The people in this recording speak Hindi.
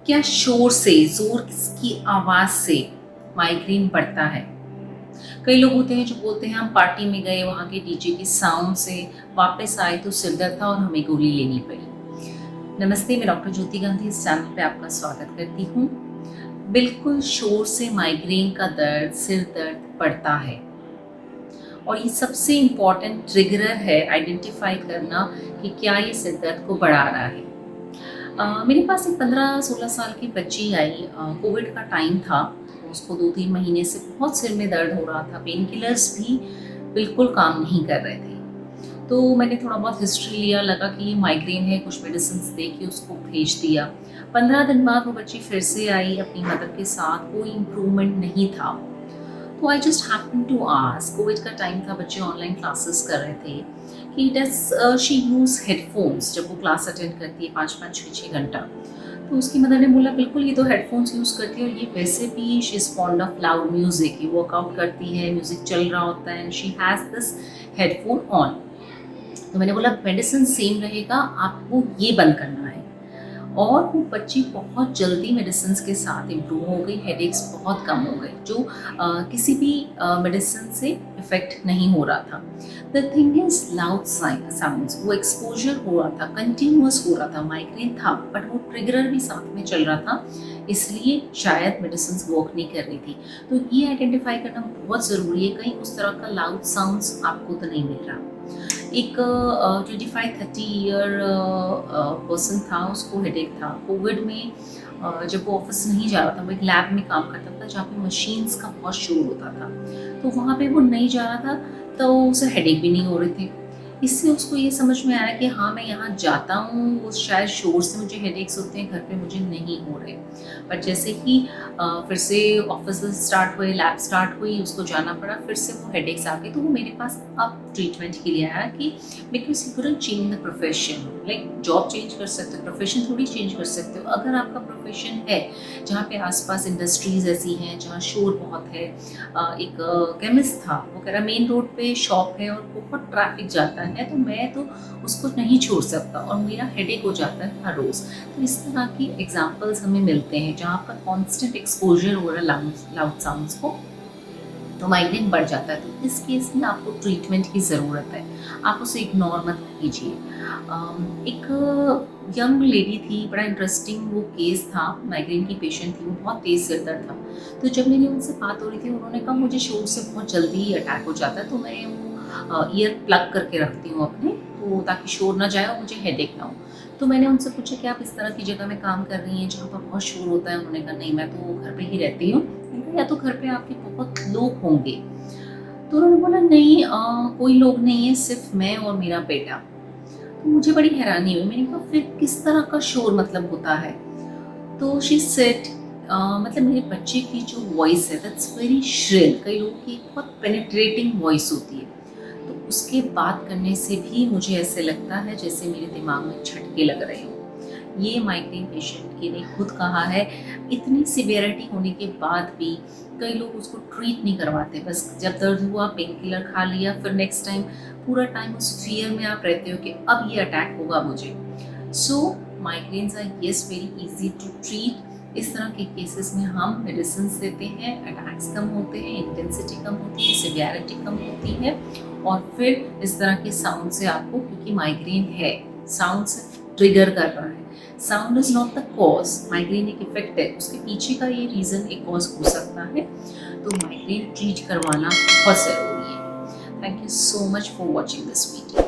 क्या शोर से, ज़ोर की आवाज़ से माइग्रेन बढ़ता है? कई लोग होते हैं जो बोलते हैं हम पार्टी में गए, वहाँ के डीजे के साउंड से वापस आए तो सिर दर्द था और हमें गोली लेनी पड़ी। नमस्ते, मैं डॉक्टर ज्योति गांधी इस चैनल पे आपका स्वागत करती हूँ। बिल्कुल शोर से माइग्रेन का दर्द, सिर दर्द बढ़ता है और ये सबसे इम्पॉर्टेंट ट्रिगरर है आइडेंटिफाई करना कि क्या ये सिर दर्द को बढ़ा रहा है। मेरे पास एक 15-16 साल की बच्ची आई। कोविड का टाइम था, उसको 2-3 महीने से बहुत सिर में दर्द हो रहा था, पेन किलर्स भी बिल्कुल काम नहीं कर रहे थे। तो मैंने थोड़ा बहुत हिस्ट्री लिया, लगा कि ये माइग्रेन है, कुछ मेडिसिन दे के उसको भेज दिया। 15 दिन बाद वो बच्ची फिर से आई अपनी मदर के साथ, कोई इम्प्रूवमेंट नहीं था। तो I just happen to ask, COVID का टाइम था, बच्चे ऑनलाइन क्लासेस कर रहे थे, कि डज शी यूज़ हेडफोन्स जब वो क्लास अटेंड करती है 5-5, 6-6 घंटा। तो उसकी मदर ने बोला बिल्कुल ये तो हेडफोन्स यूज़ करती है और ये वैसे भी she is fond of loud music, ये वर्कआउट करती है, म्यूज़िक चल रहा होता है and she has this headphone on. तो मैंने बोला मेडिसिन सेम रहेगा, आपको ये बंद करना है। और वो बच्ची बहुत जल्दी मेडिसिन के साथ इम्प्रूव हो गई, हेडेक्स बहुत कम हो गए, जो किसी भी मेडिसिन से इफेक्ट नहीं हो रहा था। The thing is loud sounds, वो एक्सपोजर हो रहा था, कंटिन्यूअस हो रहा था, माइग्रेन था बट वो ट्रिगरर भी साथ में चल रहा था, इसलिए शायद मेडिसिन वर्क नहीं कर रही थी। तो ये आइडेंटिफाई करना बहुत ज़रूरी है, कहीं उस तरह का लाउड साउंड्स आपको तो नहीं मिल रहा। एक 25-30 ईयर पर्सन था, उसको हेडेक था कोविड में। जब वो ऑफिस नहीं जा रहा था, वो एक लैब में काम करता था जहाँ पे मशीन्स का बहुत शोर होता था, तो वहाँ पे वो नहीं जा रहा था, तो उसे हेडेक भी नहीं हो रहे थे। इससे उसको ये समझ में आया कि हाँ मैं यहाँ जाता हूँ, वो शायद शोर से मुझे हेडेक्स होते हैं, घर पे मुझे नहीं हो रहे। बट जैसे ही फिर से ऑफिस स्टार्ट हुए, लैब स्टार्ट हुई, उसको जाना पड़ा, फिर से वो हेडेक्स आ गए। तो वो मेरे पास अब ट्रीटमेंट के लिए आया कि because you couldn't change the profession, like job change कर सकते हो, प्रोफेशन थोड़ी चेंज कर सकते हो। अगर आपका प्रोफेशन है जहाँ पे आसपास इंडस्ट्रीज ऐसी हैं जहाँ शोर बहुत है, एक केमिस्ट था, वो कह रहा मेन रोड पे शॉप है और बहुत ट्रैफिक जाता है, तो मैं तो उसको नहीं छोड़ सकता और मेरा हेडेक हो जाता है हर रोज़। तो इस तरह की एग्जाम्पल्स हमें मिलते हैं जहाँ पर कॉन्स्टेंट एक्सपोजर हो रहा है लाउड साउंड्स को, तो माइग्रेन बढ़ जाता है। तो इस केस में आपको ट्रीटमेंट की ज़रूरत है, आप उसे इग्नोर मत कीजिए। एक यंग लेडी थी, बड़ा इंटरेस्टिंग वो केस था, माइग्रेन की पेशेंट थी, वो बहुत तेज़ सिर दर्द था। तो जब मेरी उनसे बात हो रही थी, उन्होंने कहा मुझे शोर से बहुत जल्दी ही अटैक हो जाता है, तो मैं वो ईयर प्लग करके रखती हूँ अपने, तो ताकि शोर ना जाए और मुझे हेडेक ना हो। तो मैंने उनसे पूछा कि आप इस तरह की जगह में काम कर रही हैं जहाँ पर बहुत शोर होता है? उन्होंने कहा नहीं, मैं तो घर पे ही रहती हूँ। या तो घर पे आपके बहुत लोग होंगे। तो उन्होंने बोला नहीं, कोई लोग नहीं है, सिर्फ मैं और मेरा बेटा। तो मुझे बड़ी हैरानी हुई, मैंने कहा फिर किस तरह का शोर मतलब होता है? तो शी सेड मतलब मेरे बच्चे की जो वॉइस है दैट्स वेरी श्रिल, कई लोगों की बहुत पेनिट्रेटिंग वॉइस होती है, तो उसके बात करने से भी मुझे ऐसे लगता है जैसे मेरे दिमाग में झटके लग रहे हो। ये माइग्रेन पेशेंट के ने खुद कहा है। इतनी सिवियरिटी होने के बाद भी कई लोग उसको ट्रीट नहीं करवाते, बस जब दर्द हुआ पेन किलर खा लिया, फिर नेक्स्ट टाइम पूरा टाइम उस फियर में आप रहते हो कि अब ये अटैक होगा मुझे। So migraines are yes very easy to treat. इस तरह के केसेस में हम मेडिसिन देते हैं, अटैक्स कम होते हैं, इंटेंसिटी कम होती है, सिवियरिटी कम होती है, और फिर इस तरह के साउंड से आपको, क्योंकि माइग्रेन है, साउंड से ट्रिगर कर रहा है, sound is not the cause, migraine एक इफेक्ट है, उसके पीछे का ये रीजन एक कॉज हो सकता है। तो माइग्रेन ट्रीट करवाना बहुत ज़रूरी है। Thank you so much for watching this video.